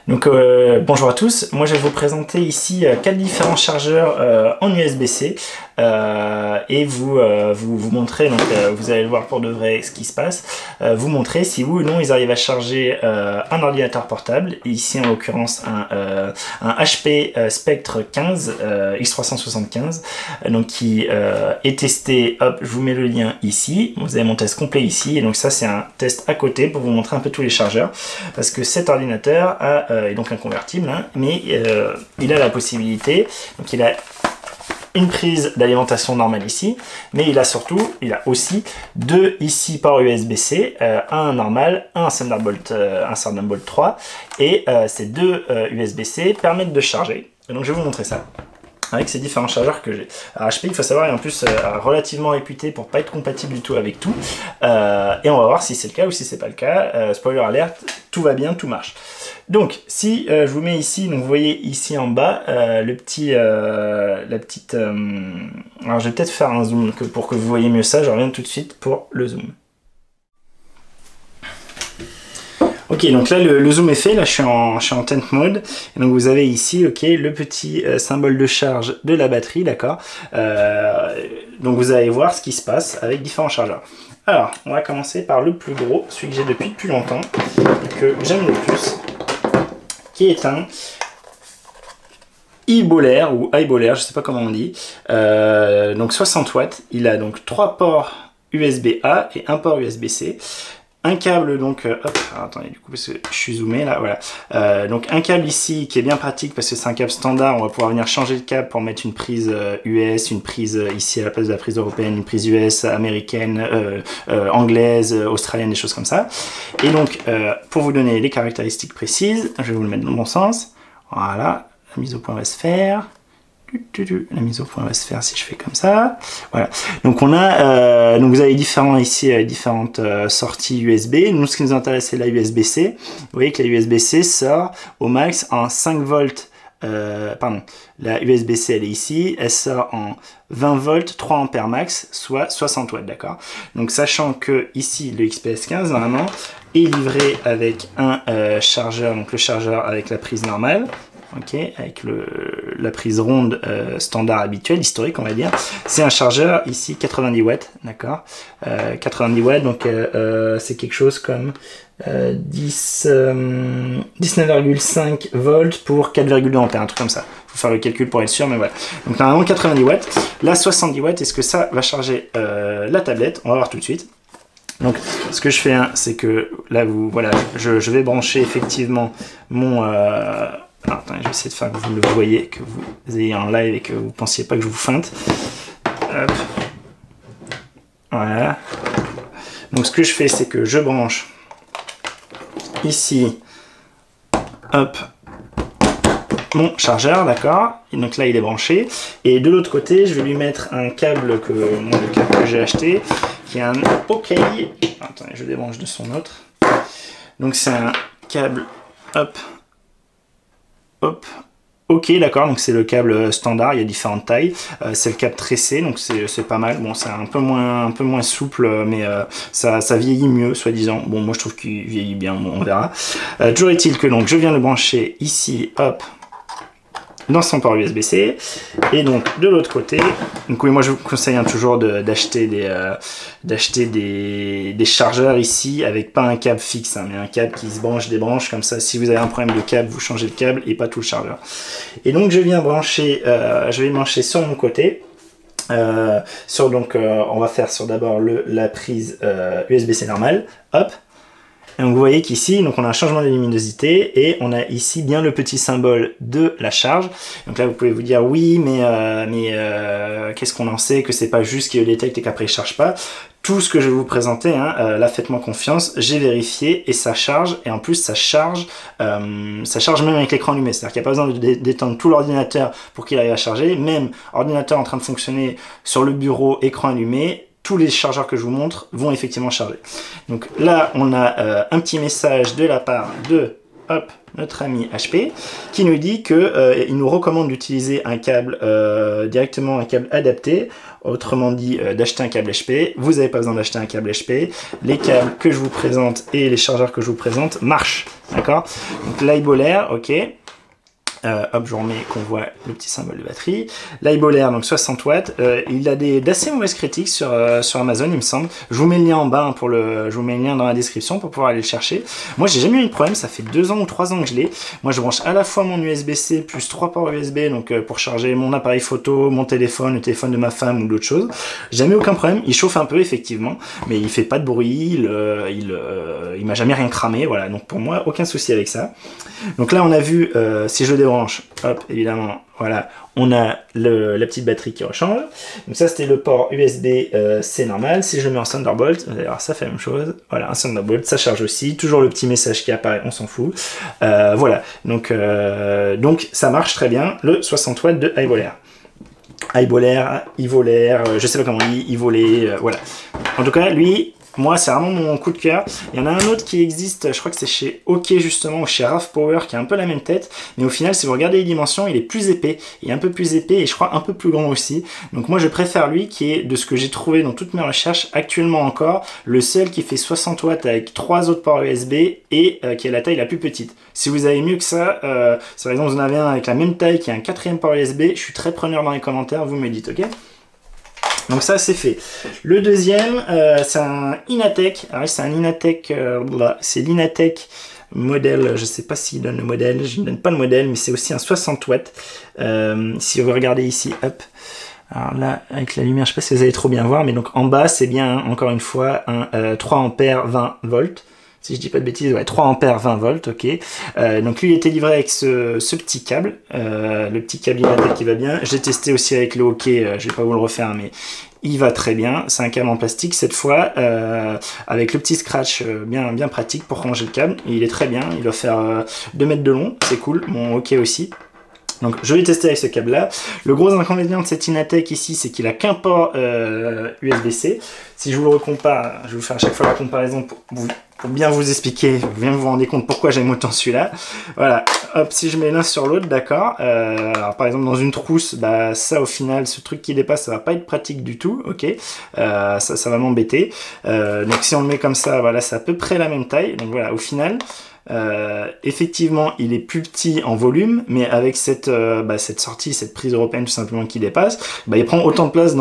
Donc bonjour à tous, moi je vais vous présenter ici 4 différents chargeurs en USB-C et vous montrer, donc vous allez le voir pour de vrai ce qui se passe, vous montrer si oui ou non ils arrivent à charger un ordinateur portable, ici en l'occurrence un HP Spectre 15 X375, donc qui est testé. Hop, je vous mets le lien ici, vous avez mon test complet ici, et donc ça c'est un test à côté pour vous montrer un peu tous les chargeurs, parce que cet ordinateur est donc un convertible, hein, mais il a la possibilité, donc il a une prise d'alimentation normale ici, mais il a aussi deux ici ports USB-C, un normal, un Thunderbolt 3, et ces deux USB-C permettent de charger. Et donc je vais vous montrer ça avec ces différents chargeurs que j'ai. Alors HP, il faut savoir, est en plus relativement réputé pour pas être compatible du tout avec tout, et on va voir si c'est le cas ou si c'est pas le cas. Spoiler alert, tout va bien, tout marche. Donc si je vous mets ici, donc vous voyez ici en bas alors je vais peut-être faire un zoom pour que vous voyez mieux ça, je reviens tout de suite pour le zoom. Ok, donc là le zoom est fait, là je suis en tent mode, et donc vous avez ici le petit symbole de charge de la batterie, d'accord. Donc vous allez voir ce qui se passe avec différents chargeurs. Alors, on va commencer par le plus gros, celui que j'ai depuis longtemps, que j'aime le plus, qui est un iBollaire ou iBollaire, je sais pas comment on dit, donc 60 watts, il a donc 3 ports USB-A et un port USB-C. Un câble donc, hop, attendez du coup parce que je suis zoomé là, voilà. Donc un câble ici qui est bien pratique parce que c'est un câble standard, on va pouvoir venir changer le câble pour mettre une prise US, une prise ici à la place de la prise européenne, une prise US, américaine, anglaise, australienne, des choses comme ça. Et donc pour vous donner les caractéristiques précises, je vais vous le mettre dans le bon sens, voilà, la mise au point va se faire. La mise au point va se faire si je fais comme ça. Voilà. Donc on a, donc vous avez différentes sorties USB. Nous, ce qui nous intéresse, c'est la USB-C. Vous voyez que la USB-C sort au max en 5 volts. La USB-C elle est ici, elle sort en 20 volts, 3 ampères max, soit 60 watts, d'accord. Donc sachant que ici le XPS 15 normalement est livré avec un chargeur, donc le chargeur avec la prise normale. Ok, avec la prise ronde standard habituelle, historique on va dire. C'est un chargeur ici 90 watts, d'accord. 90 watts, donc c'est quelque chose comme 19,5 volts pour 4,2 ampères, un truc comme ça. Faut faire le calcul pour être sûr, mais voilà. Donc normalement 90 watts. Là 70 watts, est-ce que ça va charger la tablette? On va voir tout de suite. Donc ce que je fais, hein, c'est que là voilà, je vais brancher effectivement mon alors, attendez, je vais essayer de faire que vous le voyez, que vous ayez un live et que vous ne pensiez pas que je vous feinte. Hop. Voilà. Donc ce que je fais, c'est que je branche ici, hop, mon chargeur, d'accord. Et donc là, il est branché. Et de l'autre côté, je vais lui mettre un câble que j'ai acheté, qui est un OK. Attendez, je débranche de son autre. Donc c'est un câble, hop. Hop, ok, d'accord, donc c'est le câble standard, il y a différentes tailles, c'est le câble tressé, donc c'est pas mal. Bon, c'est un peu moins souple, mais ça vieillit mieux, soi-disant. Bon, moi je trouve qu'il vieillit bien, bon, on verra. Toujours est-il que donc je viens le brancher ici, hop, dans son port USB-C, et donc de l'autre côté, donc oui, moi je vous conseille hein, toujours d'acheter des chargeurs ici avec pas un câble fixe, hein, mais un câble qui se branche, débranche, comme ça si vous avez un problème de câble, vous changez le câble et pas tout le chargeur. Et donc je viens brancher, je vais brancher sur mon côté, on va faire sur d'abord la prise USB-C normale, hop. Et donc vous voyez qu'ici, on a un changement de luminosité et on a ici bien le petit symbole de la charge. Donc là, vous pouvez vous dire oui, mais qu'est-ce qu'on en sait, que c'est pas juste qu'il le détecte et qu'après il charge pas. Tout ce que je vais vous présenter, hein, là faites-moi confiance, j'ai vérifié et ça charge, et en plus ça charge même avec l'écran allumé, c'est-à-dire qu'il n'y a pas besoin d'éteindre tout l'ordinateur pour qu'il arrive à charger, même ordinateur en train de fonctionner sur le bureau, écran allumé, tous les chargeurs que je vous montre vont effectivement charger. Donc là, on a un petit message de la part de hop, notre ami HP, qui nous dit que il nous recommande d'utiliser un câble directement un câble adapté, autrement dit d'acheter un câble HP. Vous n'avez pas besoin d'acheter un câble HP. Les câbles que je vous présente et les chargeurs que je vous présente marchent, d'accord? Donc l'iBolaire, ok. Hop, je vous remets qu'on voit le petit symbole de batterie. L'iBolaire, donc 60 watts. Il a d'assez mauvaises critiques sur Amazon, il me semble. Je vous mets le lien en bas, hein, je vous mets le lien dans la description pour pouvoir aller le chercher. Moi, j'ai jamais eu de problème, ça fait 2 ans ou 3 ans que je l'ai. Moi, je branche à la fois mon USB-C plus 3 ports USB, donc pour charger mon appareil photo, mon téléphone, le téléphone de ma femme ou d'autres choses. Jamais aucun problème. Il chauffe un peu, effectivement, mais il fait pas de bruit, il m'a jamais rien cramé, voilà. Donc pour moi, aucun souci avec ça. Donc là, on a vu, si je débranche, hop, évidemment, voilà, on a la petite batterie qui rechange. Donc ça, c'était le port USB-C normal. Si je le mets en Thunderbolt, vous allez voir, ça fait la même chose. Voilà, un Thunderbolt, ça charge aussi. Toujours le petit message qui apparaît, on s'en fout. Voilà, donc ça marche très bien, le 60 watts de iBolaire. iBolaire, iVolaire, je sais pas comment on dit, iVolé, voilà. En tout cas, lui... Moi, c'est vraiment mon coup de cœur. Il y en a un autre qui existe, je crois que c'est chez OK justement, ou chez RAV Power, qui a un peu la même tête. Mais au final, si vous regardez les dimensions, il est plus épais. Il est un peu plus épais et je crois un peu plus grand aussi. Donc moi, je préfère lui qui est, de ce que j'ai trouvé dans toutes mes recherches, actuellement encore, le seul qui fait 60 watts avec 3 autres ports USB et qui a la taille la plus petite. Si vous avez mieux que ça, si par exemple vous en avez un avec la même taille qui a un 4e port USB, je suis très preneur dans les commentaires, vous me dites, ok? Donc ça c'est fait. Le deuxième, c'est un Inateck. Alors c'est un Inateck, c'est l'Inateck modèle, je sais pas s'il donne le modèle, je ne donne pas le modèle, mais c'est aussi un 60 watts. Si vous regardez ici, hop. Alors là, avec la lumière, je sais pas si vous allez trop bien voir, mais donc en bas, c'est bien, hein, encore une fois, un 3 ampères 20 volts. Si je dis pas de bêtises, ouais, 3 ampères 20 volts, ok. Donc lui, il était livré avec ce petit câble, le petit câble Inateck qui va bien. Je l'ai testé aussi avec le hockey, je vais pas vous le refaire, mais il va très bien. C'est un câble en plastique cette fois, avec le petit scratch bien pratique pour ranger le câble. Et il est très bien, il doit faire 2 mètres de long, c'est cool. Mon hockey aussi. Donc je vais tester avec ce câble là. Le gros inconvénient de cet Inateck ici, c'est qu'il a qu'un port USB-C. Si je vous le recompare, je vais vous faire à chaque fois la comparaison pour bien vous expliquer, bien vous rendre compte pourquoi j'aime autant celui-là. Voilà, hop, si je mets l'un sur l'autre, d'accord. Alors par exemple dans une trousse, bah ça au final, ce truc qui dépasse, ça va pas être pratique du tout, ok. Ça va m'embêter. Donc si on le met comme ça, voilà, c'est à peu près la même taille. Donc voilà, au final. Effectivement, il est plus petit en volume, mais avec cette sortie, cette prise européenne tout simplement qui dépasse, il prend autant de place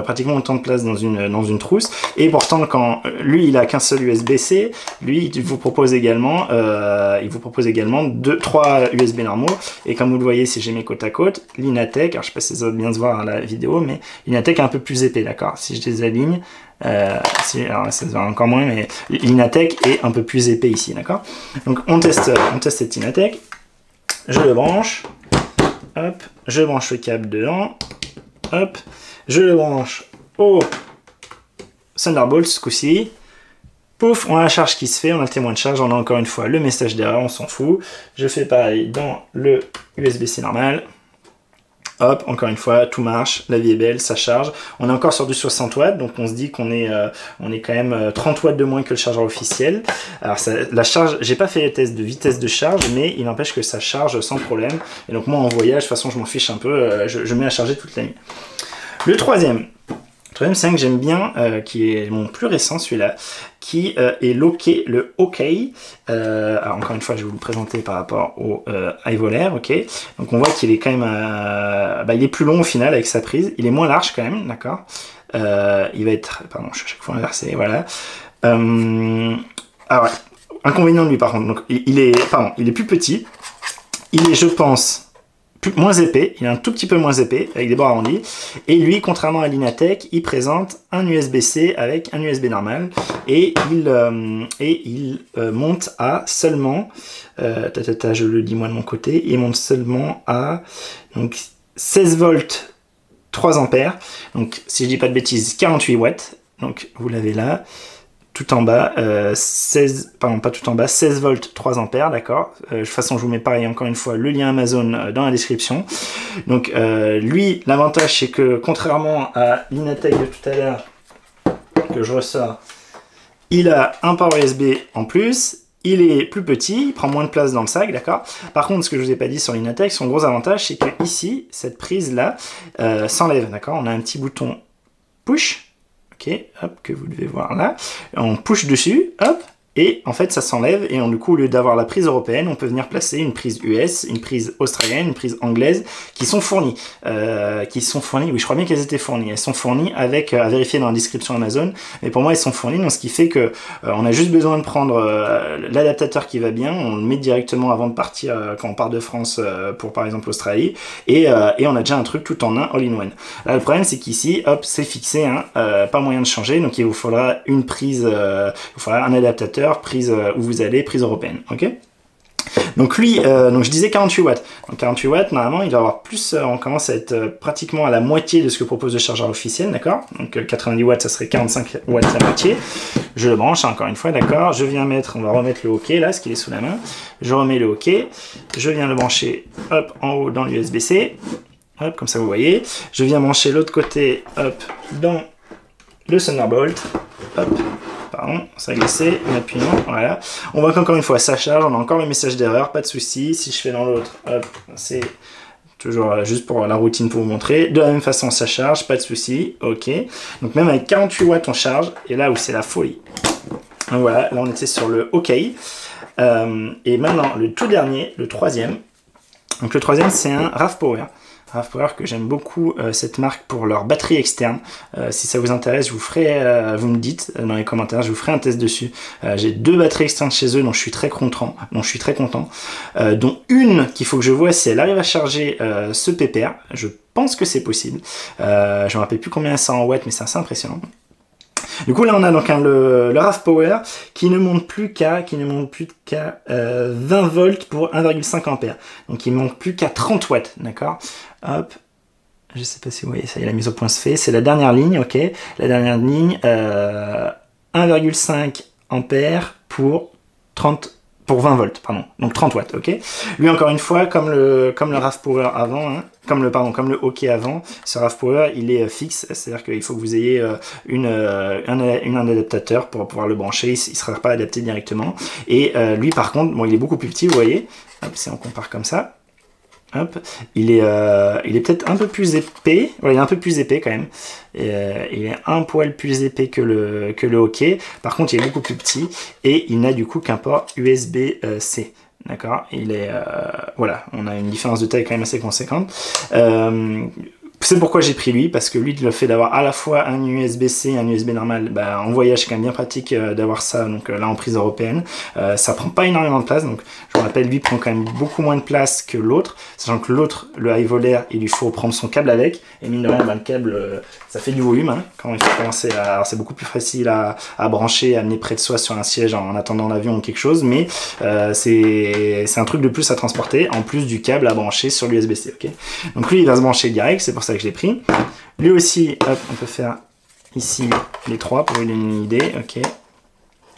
pratiquement autant de place dans une trousse. Et pourtant, quand lui, il a qu'un seul USB-C, lui, il vous propose également 3 USB normaux. Et comme vous le voyez, si j'ai mes côte à côte, l'Inateck, alors je sais pas si ça va bien se voir à la vidéo, mais l'Inateck est un peu plus épais, d'accord. Si je les aligne. Alors ça se voit encore moins, mais l'Inateck est un peu plus épais ici, d'accord. Donc on teste cet Inateck. Je le branche, hop, je branche le câble dedans, hop, je le branche au Thunderbolt ce coup-ci. Pouf, on a la charge qui se fait, on a le témoin de charge, on a encore une fois le message d'erreur, on s'en fout. Je fais pareil dans le USB-C normal. Hop, encore une fois, tout marche, la vie est belle, ça charge. On est encore sur du 60 watts, donc on se dit qu'on est, quand même 30 watts de moins que le chargeur officiel. Alors la charge, j'ai pas fait les tests de vitesse de charge, mais il n'empêche que ça charge sans problème. Et donc moi en voyage, de toute façon je m'en fiche un peu, je mets à charger toute la nuit. Le troisième, c'est un que j'aime bien, qui est mon plus récent celui-là, qui est le OK. Alors encore une fois, je vais vous le présenter par rapport au iVolaire, ok. Donc on voit qu'il est quand même, il est plus long au final avec sa prise. Il est moins large quand même, d'accord. Il va être, pardon, je suis à chaque fois inversé, voilà. Alors, inconvénient de lui par contre, donc il est plus petit. Il est, je pense, moins épais, il est un tout petit peu moins épais, avec des bords arrondis, et lui, contrairement à l'Inateck, il présente un USB-C avec un USB normal, et il monte à seulement, je le dis moi de mon côté, il monte seulement à donc, 16 volts 3 ampères, donc si je dis pas de bêtises, 48 watts, donc vous l'avez là, tout en bas, 16 volts 3 ampères, d'accord. De toute façon, je vous mets pareil encore une fois le lien Amazon dans la description. Donc lui, l'avantage c'est que contrairement à l'Inateck de tout à l'heure que je ressors, il a un port USB en plus, il est plus petit, il prend moins de place dans le sac, d'accord. Par contre, ce que je vous ai pas dit sur l'Inatech, son gros avantage, c'est que ici, cette prise-là s'enlève, d'accord. On a un petit bouton push, ok, hop, que vous devez voir là. On push dessus, hop. Et en fait, ça s'enlève et du coup, au lieu d'avoir la prise européenne, on peut venir placer une prise US, une prise australienne, une prise anglaise, qui sont fournies. Oui, je crois bien qu'elles étaient fournies. Elles sont fournies avec, à vérifier dans la description Amazon, mais pour moi, elles sont fournies, donc ce qui fait que on a juste besoin de prendre l'adaptateur qui va bien, on le met directement avant de partir, quand on part de France pour par exemple l'Australie, et on a déjà un truc tout en un, all-in-one. Là, le problème, c'est qu'ici, hop, c'est fixé, hein, pas moyen de changer, donc il vous faudra une prise, il vous faudra un adaptateur, prise où vous allez, prise européenne, ok. Donc lui, donc je disais 48 watts. Donc 48 watts, normalement, il va avoir plus, on commence à être pratiquement à la moitié de ce que propose le chargeur officiel, d'accord. Donc 90 watts, ça serait 45 watts la moitié. Je le branche, encore une fois, d'accord. Je viens mettre, on va remettre le hockey, là, ce qu'il est sous la main. Je remets le hockey. Je viens le brancher, hop, en haut dans l'USB-C. Hop, comme ça, vous voyez. Je viens brancher l'autre côté, hop, dans le Thunderbolt. Hop. Pardon, ça a glissé, en appuyant, voilà. On voit qu'encore une fois, ça charge, on a encore le message d'erreur, pas de souci. Si je fais dans l'autre, hop, c'est toujours juste pour la routine pour vous montrer. De la même façon, ça charge, pas de souci, ok. Donc même avec 48 watts, on charge, et là où c'est la folie. Donc voilà, là on était sur le OK. Et maintenant, le tout dernier, le troisième. Donc le troisième, c'est un RAV Power. RAV Power que j'aime beaucoup cette marque pour leur batterie externe. Si ça vous intéresse, je vous ferai, vous me dites dans les commentaires, je vous ferai un test dessus. J'ai 2 batteries externes chez eux dont je suis très content, dont une qu'il faut que je vois si elle arrive à charger ce pépère. Je pense que c'est possible. Je ne me rappelle plus combien ça en watts, mais c'est assez impressionnant. Du coup là on a donc le RAV Power qui ne monte plus qu'à 20 volts pour 1,5 ampères. Donc il ne monte plus qu'à 30 watts, d'accord. Hop, je sais pas si vous voyez, ça y est, la mise au point se fait. C'est la dernière ligne, ok. La dernière ligne, 1,5 ampères pour 20 volts, pardon, donc 30 watts, ok. Lui, encore une fois, comme le RAV Power avant, hein, comme le hockey avant, ce RAV Power, il est fixe, c'est-à-dire qu'il faut que vous ayez un adaptateur pour pouvoir le brancher, il ne sera pas adapté directement. Et lui, par contre, bon, il est beaucoup plus petit, vous voyez, hop, si on compare comme ça, hop, il est peut-être un peu plus épais, ouais, il est un peu plus épais quand même. Il est un poil plus épais que le hockey. Par contre, il est beaucoup plus petit et il n'a du coup qu'un port USB-C. D'accord. Il est voilà, on a une différence de taille quand même assez conséquente. C'est pourquoi j'ai pris lui, parce que lui, le fait d'avoir à la fois un USB-C et un USB normal, bah, en voyage, c'est quand même bien pratique d'avoir ça, donc là en prise européenne. Ça prend pas énormément de place, donc je vous rappelle, lui prend quand même beaucoup moins de place que l'autre, sachant que l'autre, le high volaire, il lui faut prendre son câble avec, et mine de rien, bah, le câble, ça fait du volume, hein, quand il faut commencer à... Alors c'est beaucoup plus facile à brancher, à amener près de soi sur un siège en attendant l'avion ou quelque chose, mais c'est un truc de plus à transporter, en plus du câble à brancher sur l'USB-C, ok. Donc lui, il va se brancher direct, c'est pour ça que je l'ai pris. Lui aussi, hop, on peut faire ici les trois pour vous donner une idée, ok.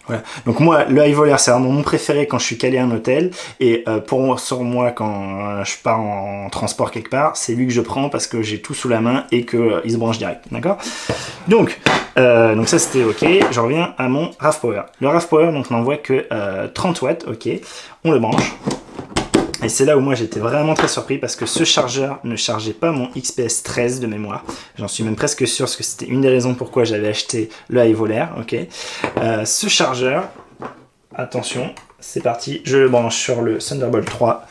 Voilà. Donc moi, le high volaire, c'est vraiment mon préféré quand je suis calé à un hôtel. Et sur moi, quand je pars en transport quelque part, c'est lui que je prends parce que j'ai tout sous la main et qu'il se branche direct. D'accord. Donc ça c'était ok. Je reviens à mon RAV Power. Le RAV Power, donc on n'en voit que 30 watts, ok. On le branche. Et c'est là où moi j'étais vraiment très surpris parce que ce chargeur ne chargeait pas mon XPS 13 de mémoire. J'en suis même presque sûr parce que c'était une des raisons pourquoi j'avais acheté le high volaire. Ok. Ce chargeur, attention, c'est parti, je le branche sur le Thunderbolt 3.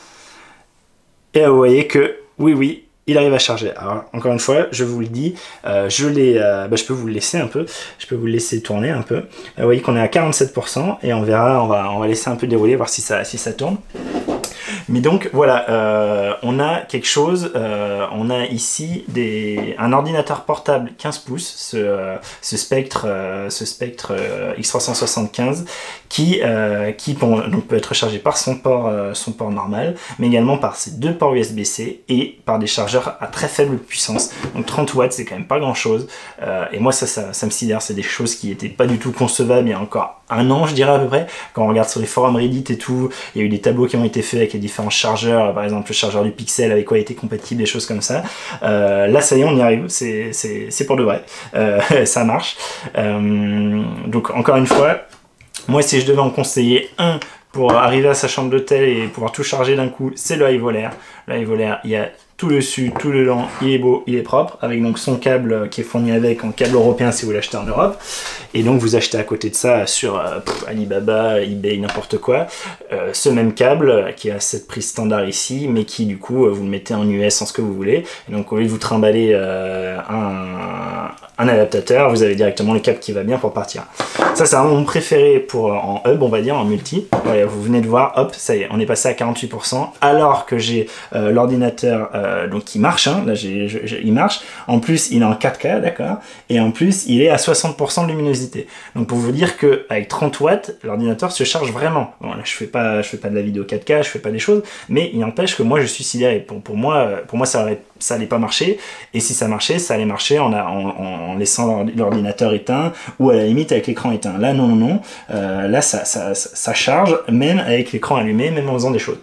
Et là, vous voyez que oui, il arrive à charger. Alors encore une fois, je vous le dis, je peux vous le laisser un peu, je peux vous le laisser tourner un peu. Vous voyez qu'on est à 47% et on verra, on va laisser un peu dérouler, voir si ça tourne. Mais donc voilà, on a quelque chose, on a ici un ordinateur portable 15 pouces, ce Spectre X375 qui donc peut être rechargé par son port normal, mais également par ses 2 ports USB-C et par des chargeurs à très faible puissance. Donc 30 watts, c'est quand même pas grand chose. Et moi ça me sidère, c'est des choses qui n'étaient pas du tout concevables il y a encore un an, je dirais à peu près. Quand on regarde sur les forums Reddit et tout, il y a eu des tableaux qui ont été faits avec les différents chargeurs, par exemple le chargeur du Pixel avec quoi il était compatible, des choses comme ça. Là ça y est, on y arrive, c'est pour de vrai, ça marche. Donc encore une fois, moi si je devais en conseiller un pour arriver à sa chambre d'hôtel et pouvoir tout charger d'un coup, c'est le iVolair. Le iVolair, il y a tout le dessus, tout le long, il est beau, il est propre, avec donc son câble qui est fourni avec en câble européen si vous l'achetez en Europe. Et donc vous achetez à côté de ça sur Alibaba, eBay, n'importe quoi, ce même câble qui a cette prise standard ici, mais qui du coup vous le mettez en US en ce que vous voulez. Et donc au lieu de vous trimballer un adaptateur, vous avez directement le câble qui va bien pour partir. Ça c'est vraiment mon préféré pour en hub, on va dire, en multi. Voilà, vous venez de voir, hop, ça y est, on est passé à 48%, alors que j'ai l'ordinateur donc qui marche, hein, là il marche, en plus il est en 4K, d'accord, et en plus il est à 60% de luminosité. Donc pour vous dire que avec 30 watts, l'ordinateur se charge vraiment. Bon, là je fais pas de la vidéo 4K, je fais pas des choses, mais il n'empêche que moi je suis sidéré. Pour moi ça allait pas marcher, et si ça marchait, ça allait marcher en laissant l'ordinateur éteint, ou à la limite avec l'écran éteint. Là non, là ça charge, même avec l'écran allumé, même en faisant des choses.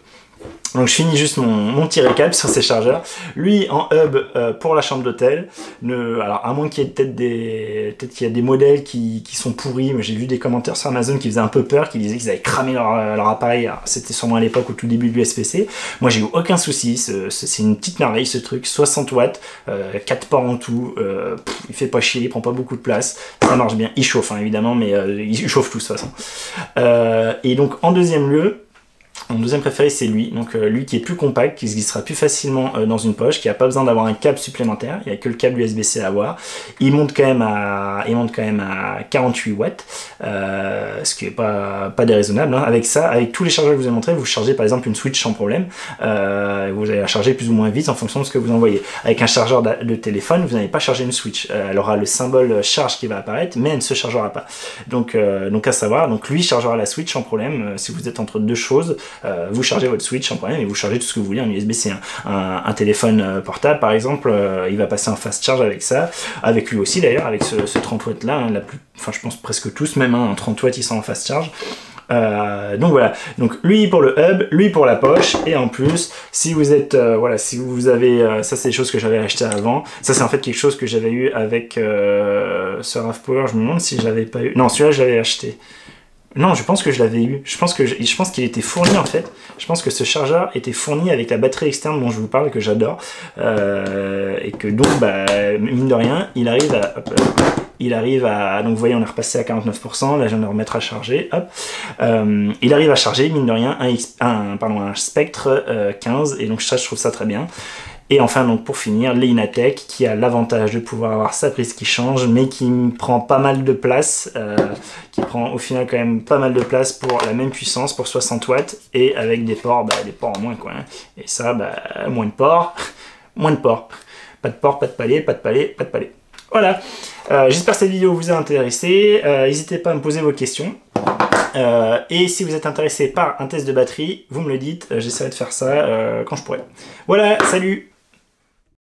Donc je finis juste mon petit récap sur ces chargeurs. Lui en hub pour la chambre d'hôtel. Alors à moins qu'il y ait peut-être qu'il y a des modèles qui sont pourris, mais j'ai vu des commentaires sur Amazon qui faisaient un peu peur, qui disaient qu'ils avaient cramé leur appareil. C'était sûrement à l'époque au tout début de l'USB-C. Moi j'ai eu aucun souci, c'est une petite merveille ce truc, 60 watts, 4 ports en tout, il fait pas chier, il prend pas beaucoup de place, ça marche bien, il chauffe hein, évidemment, mais il chauffe tout de toute façon. Et donc en deuxième lieu, mon deuxième préféré c'est lui, donc lui qui est plus compact, qui se glissera plus facilement dans une poche, qui n'a pas besoin d'avoir un câble supplémentaire, il n'y a que le câble USB-C à avoir. Il monte quand même à 48 watts, ce qui n'est pas déraisonnable. Hein. Avec ça, avec tous les chargeurs que je vous ai montrés, vous chargez par exemple une Switch sans problème, vous allez la charger plus ou moins vite en fonction de ce que vous envoyez. Avec un chargeur de téléphone, vous n'allez pas charger une Switch, elle aura le symbole charge qui va apparaître, mais elle ne se chargera pas. Donc à savoir, donc lui chargera la Switch sans problème, si vous êtes entre deux choses, vous chargez votre Switch sans problème et vous chargez tout ce que vous voulez en USB-C. Un téléphone portable par exemple, il va passer en fast charge avec ça, avec lui aussi d'ailleurs, avec ce 30 watts là, hein, enfin je pense presque tous même, hein, en 30 watts ils sont en fast charge. Donc voilà, donc lui pour le hub, lui pour la poche, et en plus si vous êtes voilà, si vous avez ça c'est des choses que j'avais acheté avant, ça c'est en fait quelque chose que j'avais eu avec Sir Raf Power. Je me demande si je l'avais pas eu, non celui-là je l'avais acheté. Non, je pense que je l'avais eu. Je pense qu'il était fourni en fait. Je pense que ce chargeur était fourni avec la batterie externe dont je vous parle, que j'adore. Et que donc, mine de rien, il arrive à... Donc vous voyez, on est repassé à 49%. Là, je viens de le remettre à charger. Hop. Il arrive à charger, mine de rien, un Spectre 15. Et donc ça, je trouve ça très bien. Et enfin, donc pour finir, l'Einatech qui a l'avantage de pouvoir avoir sa prise qui change, mais qui prend pas mal de place, qui prend au final quand même pas mal de place pour la même puissance, pour 60 watts, et avec des ports en moins quoi. Hein. Et ça, moins de ports, moins de ports. Pas de ports, pas de palier, pas de palier, pas de palier. Voilà. J'espère que cette vidéo vous a intéressé. N'hésitez pas à me poser vos questions. Et si vous êtes intéressé par un test de batterie, vous me le dites, j'essaierai de faire ça quand je pourrai. Voilà, salut!